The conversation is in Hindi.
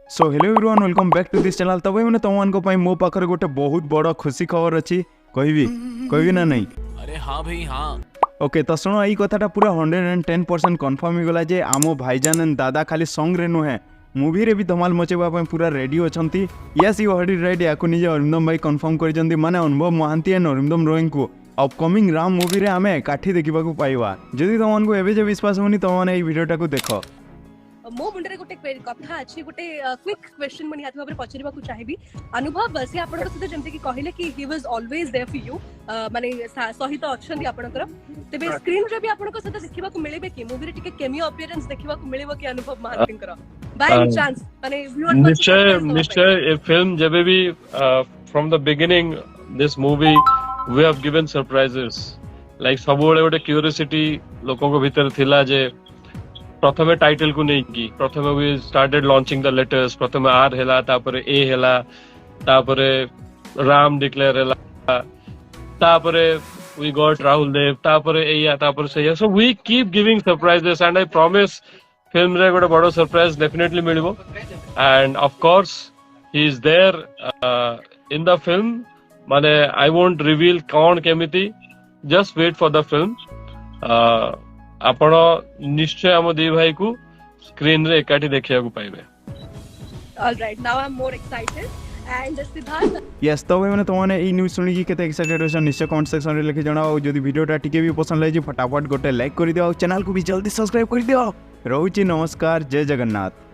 So hello everyone welcome back to this channel. तब मैंने तुम मो पाखर गोटे बहुत बड़ खुशी खबर अच्छी कहबी ना नहीं। अरे हाँ भाई हाँ। ओके तो शुण यही कथाटा पूरा 110% कन्फर्म होगा जे आम भाईजान एंड दादा खाली सॉन्ग रे नुहे मूवी रे भी धमाल मचेबा पूरा रेडी अच्छा। Yes you heard it right. या अरिंदम भाई कन्फर्म कर माने अनुभव महांती एंड अरिंदम रॉय को अपकमिंग राम मूवी रे आमे काठी देखा पाइबा। जदि तुमको एबे विश्वास होनी तुमने भिडियोटा को देख। मो मुंडरे गोटे कथा अछि गोटे क्विक क्वेश्चन मनि हाथ भाबरे पचरिबा को चाहिबी। अनुभव से आपण को सते जेमते कि कहिले कि he was always there for you माने सहित अछंती आपणकर तबे स्क्रीन रे भी आपण को सते देखिबा को मिलेबे कि मूवी रे टिके केमियो अपीयरेंस देखिबा को मिलेबो कि अनुभव महांतीकर बाय एनी चांस माने निश्चय ए फिल्म जबे भी from the beginning this movie we have given surprises like सबोले गोटे क्यूरियोसिटी लोगों को भीतर थिला जे प्रथमे टाइटल को नहीं की प्रथमे we started launching the letters प्रथमे आर हेला तापरे ए हेला तापरे राम डिक्लेयर हेला तापरे वी गॉट राहुल देव तापरे एया तापरे से so we keep giving surprises and I promise film रे गोटे बड़ो सरप्राइज डेफिनेटली मिलबो end of course he is there in the film माने आई वोंट रिवील कौन केमिति just wait for the film आपण निश्चय हम दी भाई को स्क्रीन रे एकाठी देखिया को पाइबे। Alright now I am more excited and Siddharth yes तो भाई मैंने तुमने ई न्यूज़ सुनी केते एक्साइटेड हो निश्चय कमेंट सेक्शन रे लिखि जणाओ। जदि वीडियोटा टिके भी पसंद लागी फटाफट गोटे लाइक कर दियो, चैनल को भी जल्दी सब्सक्राइब कर दियो। रहूची नमस्कार, जय जगन्नाथ।